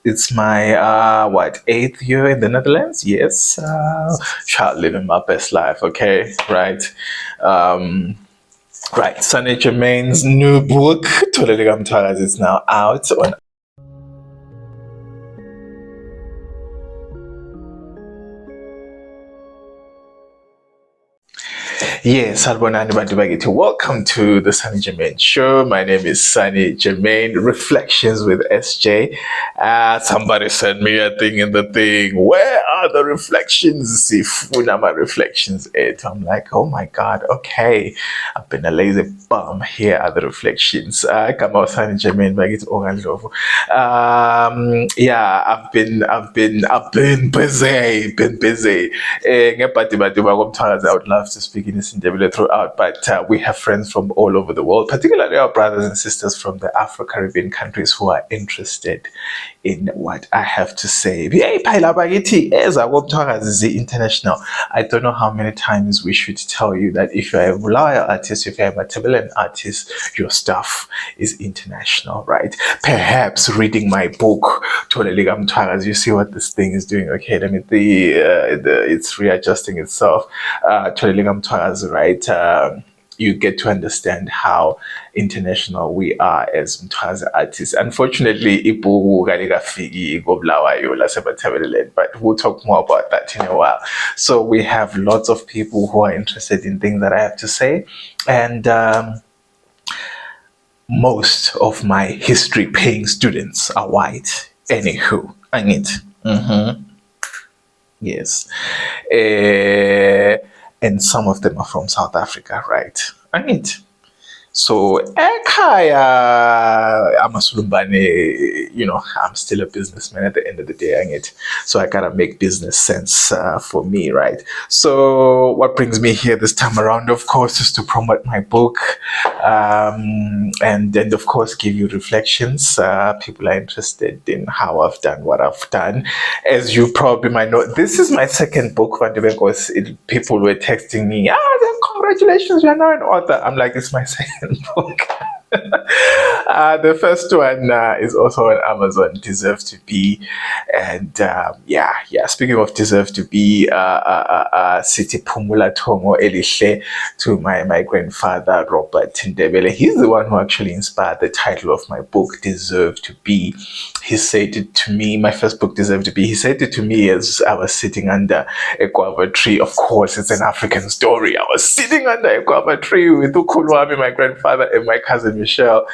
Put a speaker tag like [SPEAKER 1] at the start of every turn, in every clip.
[SPEAKER 1] It's my 8th year in the Netherlands. Yes, child living my best life. Okay, right. Right, Sonny Jermain's new book, Thole LikaMthwakazi, is now out on. Yes, Salbonani Badubagiti. Welcome to the Sonny Jermain Show. My name is Sonny Jermain, Reflections with SJ. Somebody sent me a thing in the thing. Where are the reflections? If my reflections, I'm like, oh my God, okay. I've been a lazy bum. Here are the reflections. Come out, Sonny Jermain, Bagit Oganlovo. Yeah, I've been busy, I would love to speak in this interview throughout, but we have friends from all over the world, particularly our brothers and sisters from the Afro-Caribbean countries who are interested in what I have to say. International. I don't know how many times we should tell you that if you're a loyal artist, if you're a Matabeleland artist, your stuff is international, right? Perhaps reading my book, Thole LikaMthwakazi, you see what this thing is doing. Okay, let me it's readjusting itself. Thole LikaMthwakazi, right? You get to understand how international we are as Mthwakazi artists. Unfortunately, but we'll talk more about that in a while. So we have lots of people who are interested in things that I have to say, and most of my history paying students are white. Anywho, I need. Yes. And some of them are from South Africa, right? I need. So ekhaya amasulumbane, I'm still a businessman at the end of the day, so I gotta make business sense for me, right? So what brings me here this time around, of course, is to promote my book, and then of course give you reflections. People are interested in how I've done what I've done. As you probably might know, this is my second book, because people were texting me, congratulations, you're now an author. I'm like, it's my second book. The first one is also on Amazon, Deserve to Be. And speaking of Deserve to Be, Siti Pumula Tongo Elishe to my grandfather, Robert Ndebele. He's the one who actually inspired the title of my book, Deserve to Be. He said it to me, my first book, Deserve to Be, he said it to me as I was sitting under a guava tree. Of course, it's an African story. I was sitting under a guava tree with Ukulwami, my grandfather, and my cousin Michelle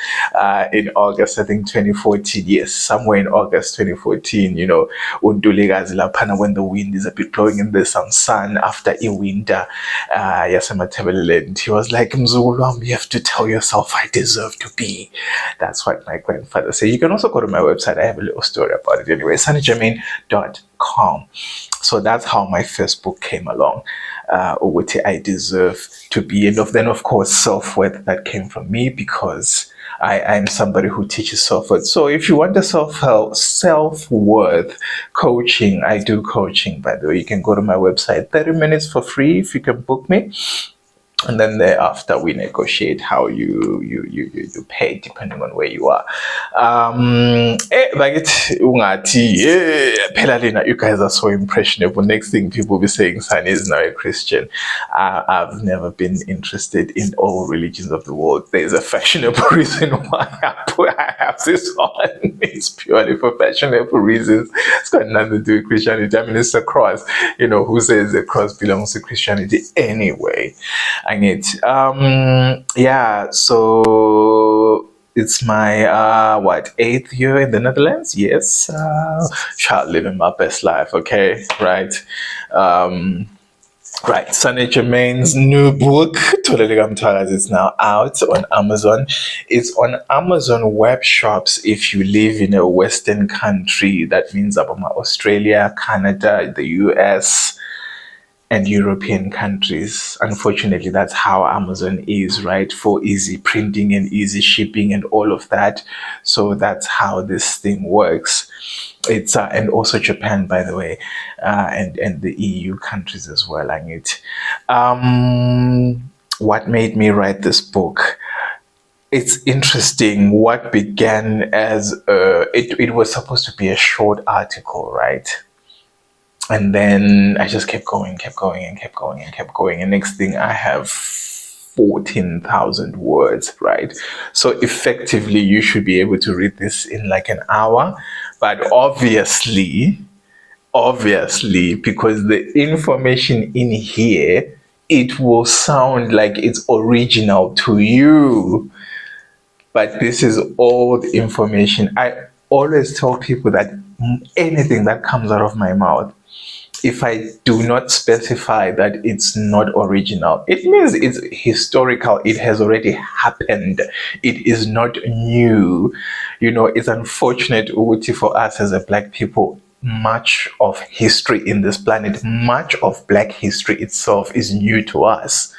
[SPEAKER 1] in August, I think 2014. Yes, somewhere in August 2014, Untulikazi laphana, when the wind is a bit blowing and there's some sun after a winter. And he was like, Mzulu, you have to tell yourself I deserve to be. That's what my grandfather said. You can also go to my website. I have a little story about it anyway, sunnyjermain.com. So that's how my first book came along. I deserve to be. And then, of course, self-worth, that came from me because I'm somebody who teaches self-worth. So if you want the self-worth coaching, I do coaching, by the way. You can go to my website, 30 minutes for free if you can book me. And then thereafter, we negotiate how you pay depending on where you are. You guys are so impressionable. Next thing people will be saying, Sonny is now a Christian. I've never been interested in all religions of the world. There's a fashionable reason why I have this on. It's purely for fashionable reasons. It's got nothing to do with Christianity. I mean, it's a cross. Who says the cross belongs to Christianity anyway? So it's my 8th year in the Netherlands. Yes, child living my best life. Okay, right. Right, Sonny Jermain's new book, Thole LikaMthwakazi, is now out on Amazon. It's on Amazon web shops if you live in a Western country. That means Australia, Canada, the US, and European countries. Unfortunately, that's how Amazon is, right? For easy printing and easy shipping and all of that. So that's how this thing works. It's and also Japan, by the way, and the EU countries as well. What made me write this book? it's interesting what began as it was supposed to be a short article, right? And then I just kept going, kept going, and kept going, and kept going. And next thing I have 14,000 words, right? So effectively, you should be able to read this in like an hour. But obviously, because the information in here, it will sound like it's original to you. But this is old information. I always tell people that anything that comes out of my mouth, if I do not specify that it's not original, it means it's historical. It has already happened. It is not new. It's unfortunate for us as a Black people. Much of history in this planet, much of Black history itself is new to us,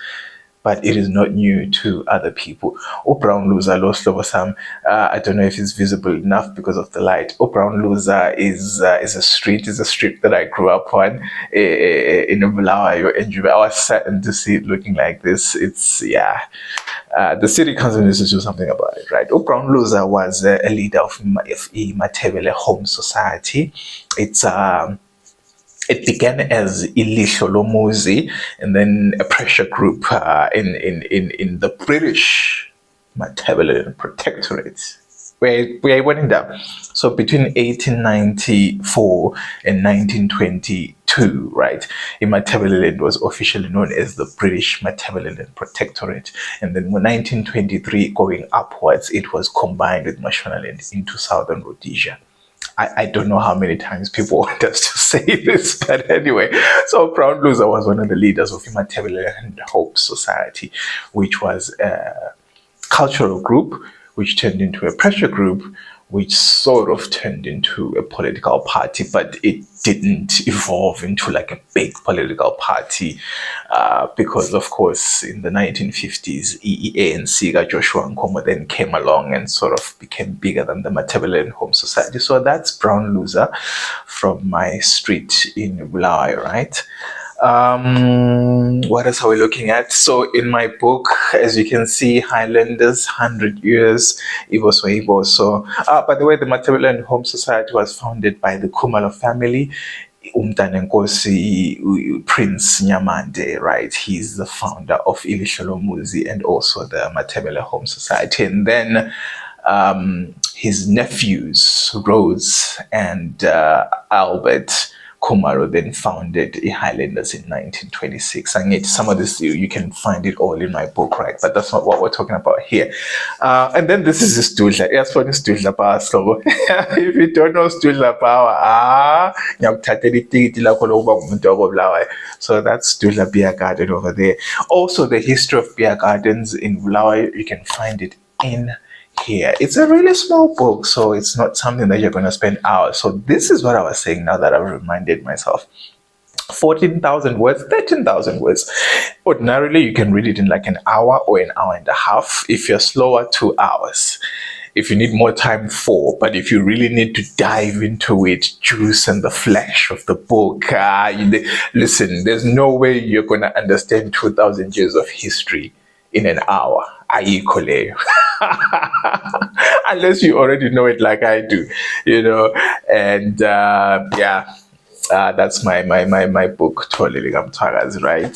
[SPEAKER 1] but it is not new to other people. Brown Loser, I don't know if it's visible enough because of the light. Brown Loser is a street that I grew up on in Bulawayo, and I was saddened to see it looking like this. It's, the city council needs to do something about it, right? Brown Loser was a leader of Matebele Home Society. It began as Ilisholomuzi, and then a pressure group in the British Matabeleland Protectorate, where I went down. So between 1894 and 1922, right, Matabeleland was officially known as the British Matabeleland Protectorate, and then when 1923 going upwards, it was combined with Mashonaland into Southern Rhodesia. I don't know how many times people want us to say this, but anyway. So Brown Loser was one of the leaders of Imatebeleland Hope Society, which was a cultural group, which turned into a pressure group, which sort of turned into a political party, but it didn't evolve into like a big political party because, of course, in the 1950s, ANC Joshua Nkomo then came along and sort of became bigger than the Matabeleland Home Society. So that's Brown Loser from my street in Bulawayo, right? What else are we looking at? So in my book, as you can see, Highlanders, 100 years, Ivo. So, by the way, the Matabeleland Home Society was founded by the Kumalo family. Umtanenkosi Prince Nyamande, right? He's the founder of Ilisholomuzi and also the Matabele Home Society. And then his nephews, Rose and Albert Kumaro, then founded the Highlanders in 1926. And some of this, you can find it all in my book, right? But that's not what we're talking about here. And then this is the Studla. Yes, for the Studla Power. So if you don't know Studla Power, so that's Studla Beer Garden over there. Also, the history of beer gardens in Bulawayo, you can find it in here. It's a really small book, so it's not something that you're going to spend hours. So this is what I was saying now that I've reminded myself. 14,000 words, 13,000 words. Ordinarily, you can read it in like an hour or an hour and a half. If you're slower, 2 hours. If you need more time, 4. But if you really need to dive into it, juice and the flesh of the book, listen, there's no way you're going to understand 2,000 years of history in an hour. Unless you already know it like I do, and that's my book, Thole LikaMthwakazi, right?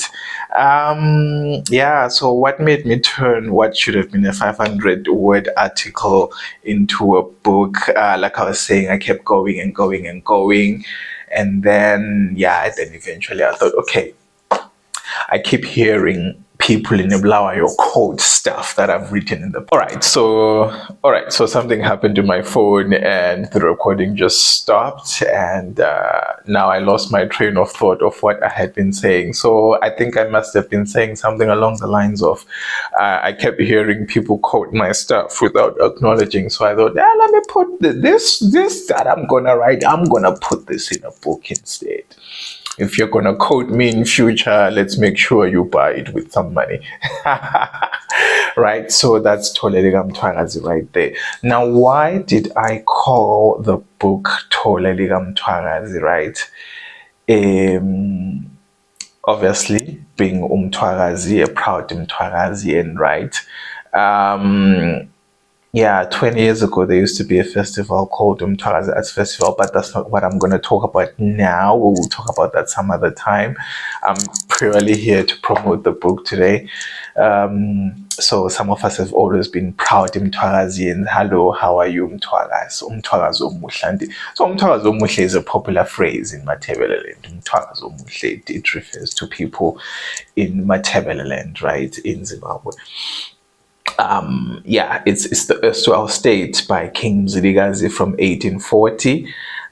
[SPEAKER 1] So what made me turn what should have been a 500-word article into a book? Like I was saying, I kept going and going and going, and then eventually I thought, okay, I keep hearing people in Bulawayo quote stuff that I've written in the book. All right, so something happened to my phone and the recording just stopped, and now I lost my train of thought of what I had been saying. So I think I must have been saying something along the lines of I kept hearing people quote my stuff without acknowledging. So I thought, let me put this that I'm gonna write, I'm gonna put this in a book instead. If you're gonna quote me in future, let's make sure you buy it with some money. Right? So that's Thole LikaMthwakazi right there. Now, why did I call the book Thole LikaMthwakazi, right? Obviously, being Mthwakazi, a proud Mthwakazian, right? Yeah, 20 years ago, there used to be a festival called Umthwakazi Arts Festival, but that's not what I'm going to talk about now. We will talk about that some other time. I'm purely here to promote the book today. So some of us have always been proud Mthwakazi and hello, how are you Mthwakazi? Umthwakazi omuhle. So Umthwakazi omuhle is a popular phrase in Matabeleland. Umthwakazi omuhle, it refers to people in Matabeleland, right, in Zimbabwe. Yeah, it's the erstwhile state by King Mzilikazi from 1840.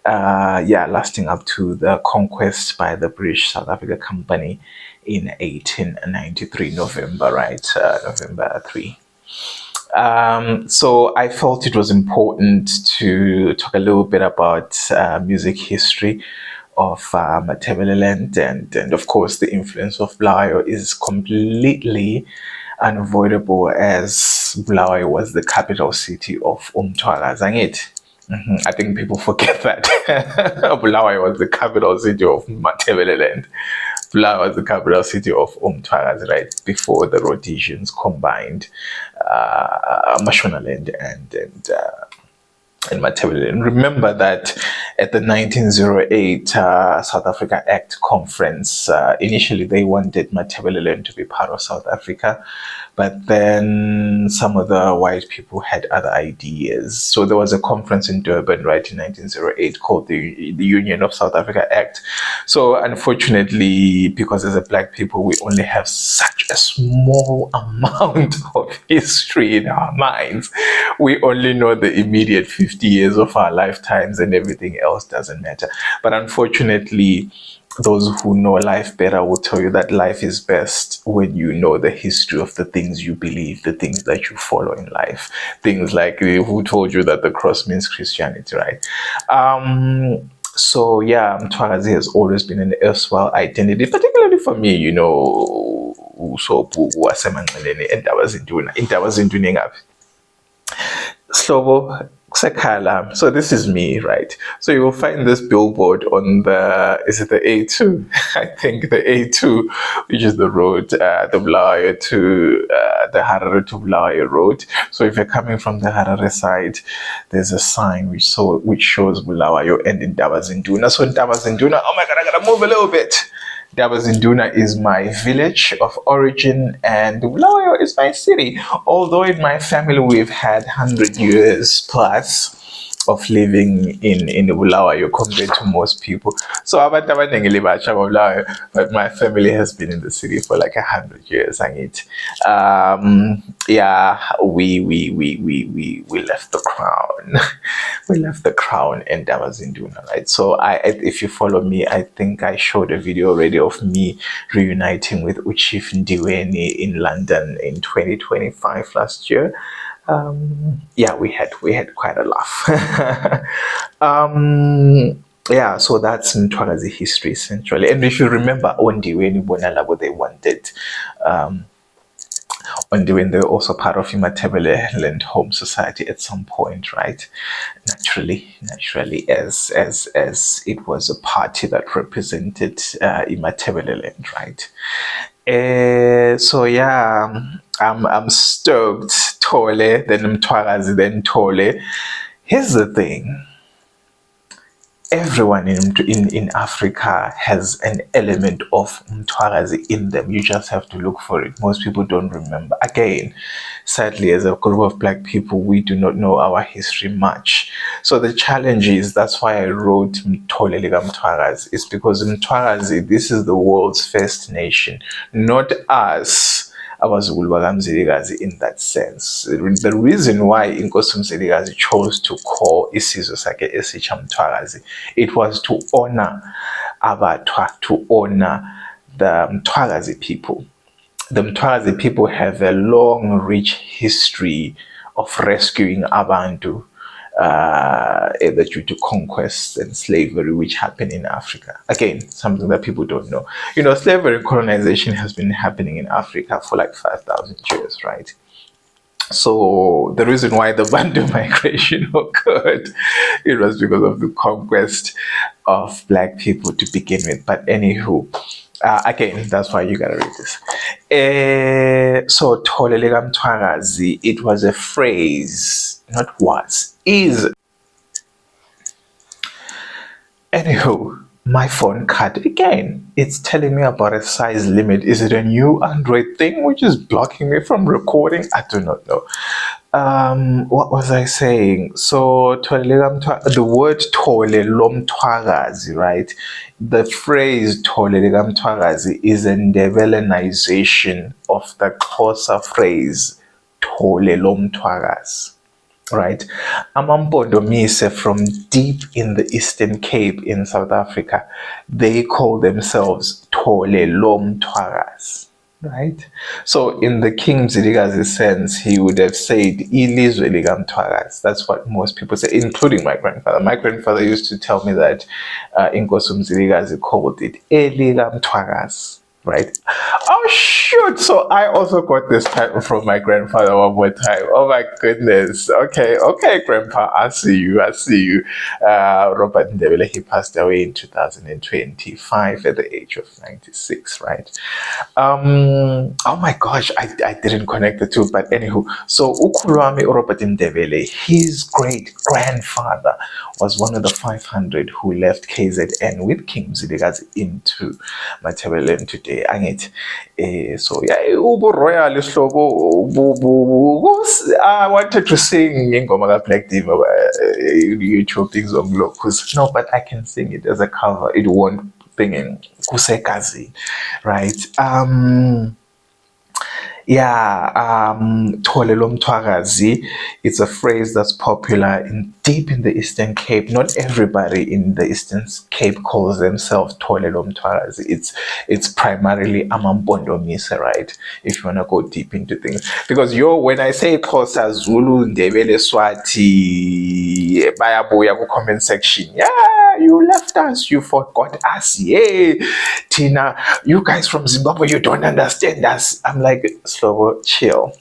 [SPEAKER 1] Yeah, lasting up to the conquest by the British South Africa Company in 1893, November, right? November 3. So I felt it was important to talk a little bit about music history of Matabeleland, and of course the influence of Bulawayo is completely unavoidable, as Bulawayo was the capital city of Umthwakazi. I think people forget that Bulawayo was the capital city of Matabeleland. Bulawayo was the capital city of Umthwakazi, right before the Rhodesians combined Mashonaland and Matabeleland. Remember that at the 1908 South Africa Act conference, initially they wanted Matabeleland to be part of South Africa, but then some of the white people had other ideas. So there was a conference in Durban, right, in 1908 called the Union of South Africa Act. So unfortunately, because as a black people, we only have such a small amount of history in our minds. We only know the immediate 50 years of our lifetimes, and everything else doesn't matter. But unfortunately, those who know life better will tell you that life is best when you know the history of the things you believe, the things that you follow in life. Things like, who told you that the cross means Christianity, right? So yeah, Mthwakazi has always been an erstwhile identity, particularly for me, you know. So so this is me, right? So you will find this billboard on the, is it the A2? I think the A2, which is the road, the Bulawayo to the Harare to Bulawayo road. So if you're coming from the Harare side, there's a sign which shows Bulawayo and Indabazinduna. So Indabazinduna, oh my God, I gotta move a little bit. Dabazinduna is my village of origin, and Bulawayo is my city. Although in my family we've had 100 years plus of living in Bulawayo compared to most people. So but my family has been in the city for like 100 years. Yeah, we left the crown. We left the crown in Dabazinduna, right? So if you follow me, I think I showed a video already of me reuniting with Uchif Ndiweni in London in 2025 last year. Yeah, we had quite a laugh. Yeah, so that's Mthwakazi history essentially. And if you remember Ondiweni Bonalabo, they wanted when they were also part of Matabeleland Home Society at some point, right? Naturally, as it was a party that represented Matabeleland, right? So yeah, I'm stoked. Thole, then Mthwakazi, then Thole. Here's the thing. Everyone in Africa has an element of Mthwakazi in them. You just have to look for it. Most people don't remember. Again, sadly, as a group of black people, we do not know our history much. So the challenge is, that's why I wrote Thole LikaMthwakazi, is because Mthwakazi, this is the world's first nation, not us. AbaZukulu bakaMzilikazi in that sense. The reason why Inkosi Mzilikazi chose to call isizwe sakhe esitsha Mthwakazi, it was to honor Abatwa, to honor the Mthwakazi people. The Mthwakazi people have a long, rich history of rescuing Abantu, either due to conquest and slavery which happened in Africa. Again, something that people don't know. You know, slavery colonization has been happening in Africa for like 5,000 years, right? So the reason why the Bantu migration occurred, it was because of the conquest of black people to begin with. But anywho, Again, that's why you gotta read this. So Thole LikaMthwakazi, it was a phrase, not was, is. Anywho, my phone cut again. It's telling me about a size limit. Is it a new Android thing which is blocking me from recording? I do not know. What was I saying? So the word Thole LikaMthwakazi, right? The phrase Thole LikaMthwakazi is a Ndebelenization of the Xhosa phrase Thole LikaMthwakazi. Right, Amampondomise from deep in the Eastern Cape in South Africa, they call themselves Thole LikaMthwakazi. Right, so in the King Mzilikazi sense, he would have said Ilizwe likaMthwakazi. That's what most people say, including my grandfather. My grandfather used to tell me that Inkosi Mzilikazi called it elikaMthwakazi. Right. Oh shoot! So I also got this title from my grandfather one more time. Oh my goodness. Okay, Grandpa. I see you. Robert Ndebele. He passed away in 2025 at the age of 96. Right. Oh my gosh, I didn't connect the two. But anywho, so Ukulwami Robert Ndebele, his great grandfather was one of the 500 who left KZN with King Mzilikazi into Matabeleland today. So yeah, ubu royal islobo I wanted to sing ingoma Black Diva YouTube things on Glocus. No, but I can sing it as a cover. It won't singing Kusekazi, right? Thole LikaMthwakazi, it's a phrase that's popular deep in the Eastern Cape. Not everybody in the Eastern Cape calls themselves Thole LikaMthwakazi. It's primarily Amampondomise, right? If you want to go deep into things. Because when I say Xhosa, Zulu, Ndebele, Swati, bayabuya ku comment section. Yeah, you left us, you forgot us. Yeah, Tina, you guys from Zimbabwe, you don't understand us. I'm like, slow, chill.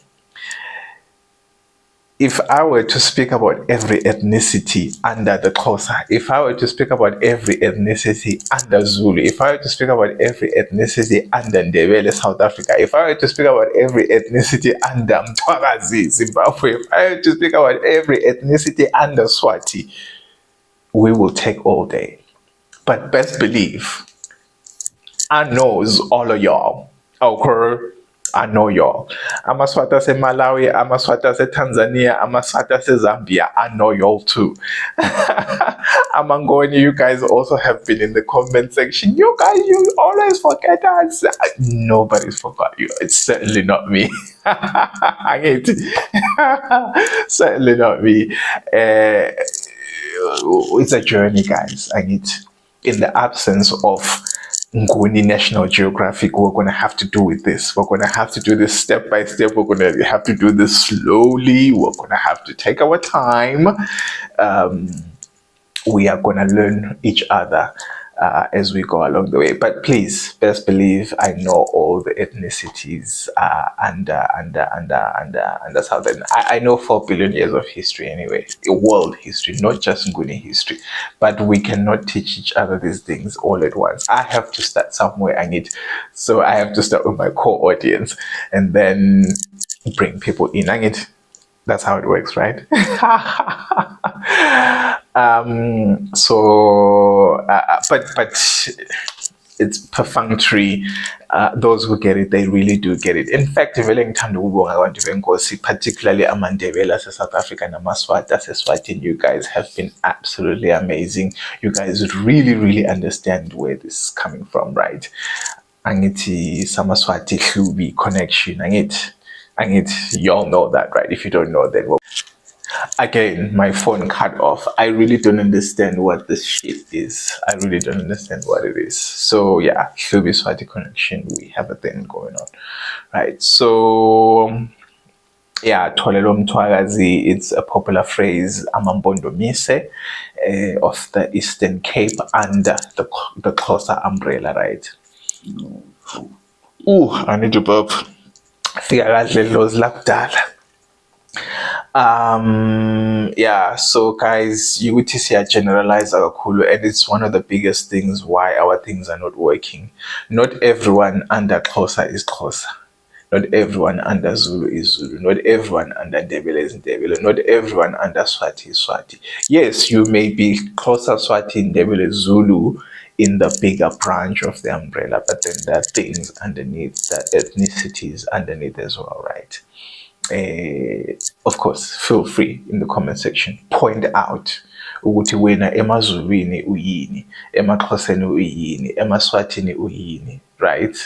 [SPEAKER 1] If I were to speak about every ethnicity under the Xhosa, if I were to speak about every ethnicity under Zulu, if I were to speak about every ethnicity under Ndebele, South Africa, if I were to speak about every ethnicity under Mthwakazi, Zimbabwe, if I were to speak about every ethnicity under Swati, we will take all day. But best believe, I knows all of y'all. Okay? I know y'all. Amaswata se Malawi, Amaswata se Tanzania, Amaswata se Zambia. I know y'all too. Amangoni, you guys also have been in the comment section. You guys, you always forget us. Nobody's forgot you. It's certainly not me. I hate it. Certainly not me. It's a journey, guys. In the absence of Nguni National Geographic, we're going to have to do with this. We're going to have to do this step by step. We're going to have to do this slowly. We're going to have to take our time. We are going to learn each other as we go along the way. But please, best believe I know all the ethnicities under Southern. I know 4 billion years of history anyway, world history, not just Nguni history. But we cannot teach each other these things all at once. I have to start somewhere. So I have to start with my core audience and then bring people in. That's how it works, right? But it's perfunctory. Those who get it, they really do get it. In fact, particularly Amandebela, South Africa, and Amaswata, Swati, you guys have been absolutely amazing. You guys really, really understand where this is coming from, right? Angiti Samaswati Hlubi connection. Y'all know that, right? If you don't know, then again, my phone cut off. I really don't understand what this shit is. I really don't understand what it is. So yeah, Hlubi Swati connection. We have a thing going on, right? So yeah, Thole LikaMthwakazi, it's a popular phrase, Amampondomise, of the Eastern Cape under the Xhosa umbrella, right? Ooh, I need to burp. Yeah, so guys, you would see a generalize kakhulu, and it's one of the biggest things why our things are not working. Not everyone under Xhosa is Xhosa. Not everyone under Zulu is Zulu. Not everyone under Ndebele is Ndebele. Not everyone under Swati is Swati. Yes, you may be closer Swati, Ndebele, Zulu in the bigger branch of the umbrella, but then there are things underneath, the ethnicities underneath as well, right? Of course, feel free in the comment section. Point out ukuthi wena emazulwini uyini, emaxhoseni uyini, emaswatini uyini, right?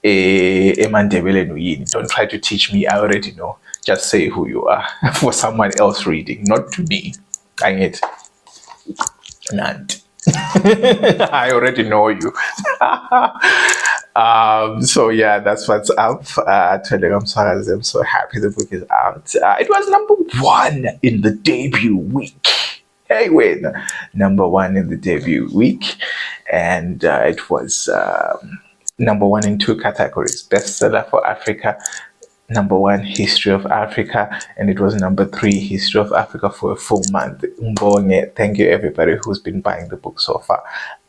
[SPEAKER 1] Emandebeleni uyini. Don't try to teach me. I already know. Just say who you are for someone else reading, not to me. Dang it. Nant. I already know you. So yeah, that's what's up. Thole LikaMthwakazi. I'm so happy the book is out. It was #1 in the debut week. Hey, wait, #1 in the debut week, and it was #1 in 2 categories: bestseller for Africa, #1 history of Africa, and it was #3 history of Africa for a full month. Mbonge, thank you everybody who's been buying the book so far.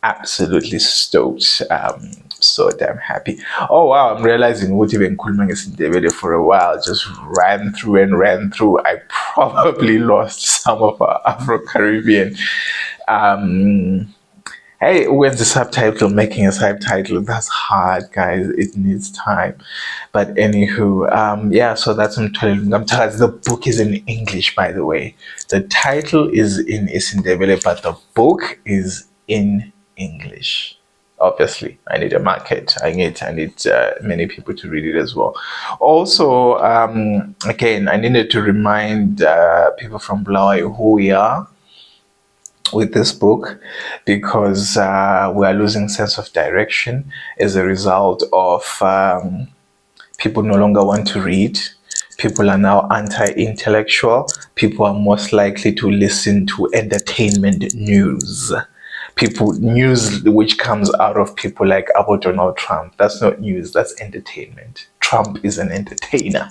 [SPEAKER 1] Absolutely stoked. So damn happy. Oh wow, I'm realizing what even Kulmangisindebele for a while just ran through. I probably lost some of our Afro-Caribbean. Hey, when's the subtitle? Making a subtitle, that's hard, guys. It needs time. But anywho, yeah, so that's Thole LikaMthwakazi. The book is in English, by the way. The title is in Isindebele, but the book is in English. Obviously, I need a market. I need many people to read it as well. Also, again, I needed to remind people from Bulawayo who we are with this book, because we are losing sense of direction as a result of people no longer want to read. People are now anti-intellectual. People are most likely to listen to entertainment news. News which comes out of people like Abu Donald Trump. That's not news, that's entertainment. Trump is an entertainer.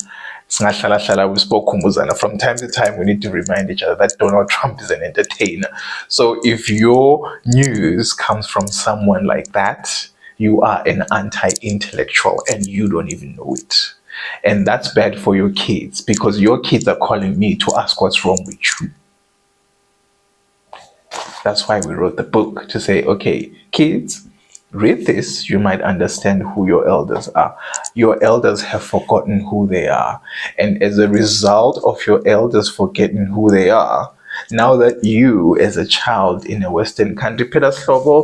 [SPEAKER 1] From time to time, we need to remind each other that Donald Trump is an entertainer. So if your news comes from someone like that, you are an anti-intellectual and you don't even know it. And that's bad for your kids, because your kids are calling me to ask what's wrong with you. That's why we wrote the book, to say, okay, kids, read this, you might understand who your elders are. Your elders have forgotten who they are. And as a result of your elders forgetting who they are, now that you, as a child in a Western country, abantu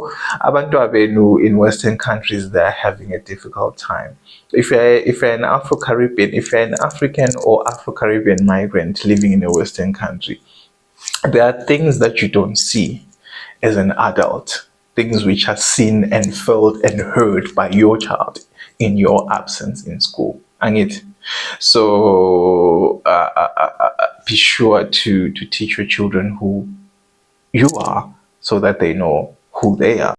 [SPEAKER 1] in Western countries, they're having a difficult time. If you're an Afro-Caribbean, if you're an African or Afro-Caribbean migrant living in a Western country, there are things that you don't see as an adult, things which are seen and felt and heard by your child in your absence in school. So be sure to teach your children who you are, so that they know who they are,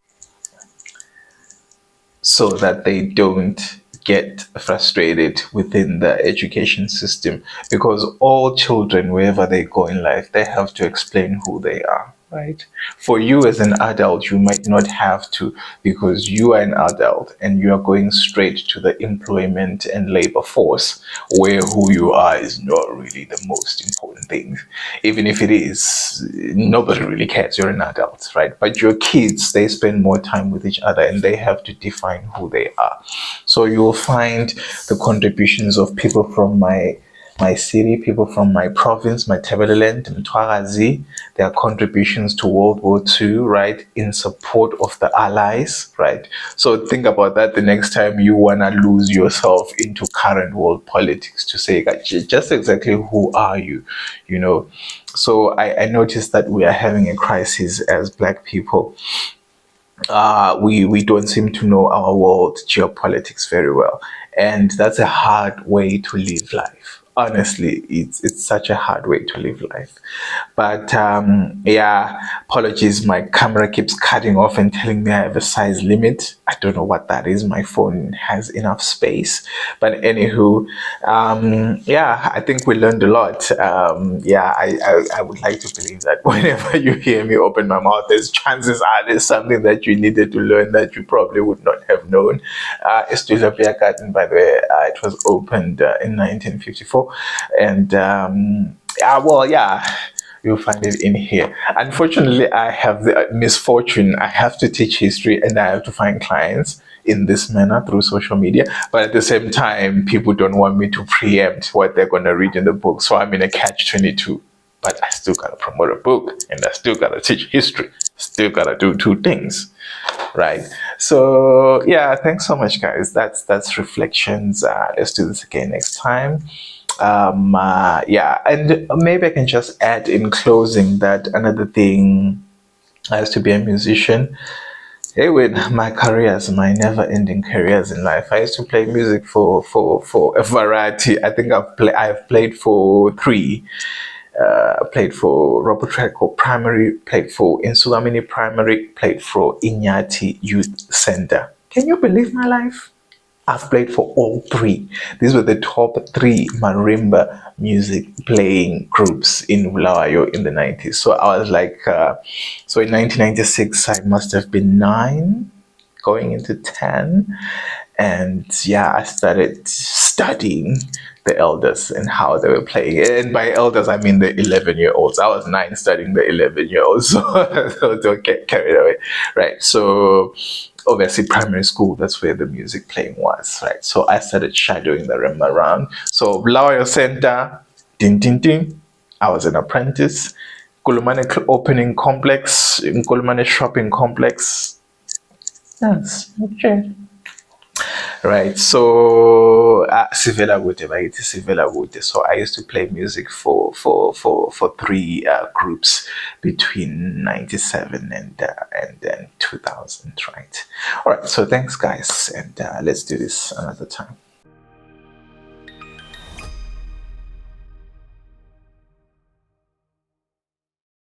[SPEAKER 1] so that they don't get frustrated within the education system, because all children, wherever they go in life, they have to explain who they are, right? For you as an adult, you might not have to, because you are an adult and you are going straight to the employment and labor force, where who you are is not really the most important thing. Even if it is, nobody really cares. You're an adult, right? But your kids, they spend more time with each other and they have to define who they are. So you'll find the contributions of people from my city, people from my province, my Thebeleland, Mthwakazi, their contributions to World War II, right, in support of the Allies, right? So think about that the next time you want to lose yourself into current world politics, to say, just exactly who are you, you know? So I noticed that we are having a crisis as Black people. We don't seem to know our world geopolitics very well, and that's a hard way to live life. honestly, it's such a hard way to live life. But yeah, apologies, my camera keeps cutting off and telling me I have a size limit. I don't know what that is. My phone has enough space. But anywho, yeah, I think we learned a lot. Yeah, I would like to believe that whenever you hear me open my mouth, there's chances are there's something that you needed to learn that you probably would not have known. Thole LikaMthwakazi, by the way, it was opened in 1954. And yeah, well, yeah, you'll find it in here. Unfortunately, I have the misfortune. I have to teach history and I have to find clients in this manner through social media. But at the same time, people don't want me to preempt what they're going to read in the book. So I'm in a catch-22. But I still got to promote a book and I still got to teach history. Still got to do two things. Right. So yeah, thanks so much, guys. That's reflections. Let's do this again next time. Yeah, and maybe I can just add in closing that another thing as to be a musician. Hey, with my careers, my never-ending careers in life, I used to play music for a variety. I think I've played for three. Played for Robotraco Primary, played for Insulamini Primary, played for Inyati Youth Center. Can you believe my life? I've played for all three. These were the top three marimba music playing groups in Bulawayo in the 90s. So I was like, so in 1996, I must have been 9, going into 10. And yeah, I started studying the elders and how they were playing. And by elders, I mean the 11-year-olds. I was 9 studying the 11-year-olds. So don't get carried away. Right. So obviously primary school, that's where the music playing was, right? So I started shadowing the room around. So Blawayo Center, ding ding ding, I was an apprentice. Kulumane opening complex, Kulumane shopping complex. Yes, okay. Right, so Sivela Wote, right? Sivela Wote. So I used to play music for three groups between 97 and then 2000, right? All right, so thanks guys, and let's do this another time.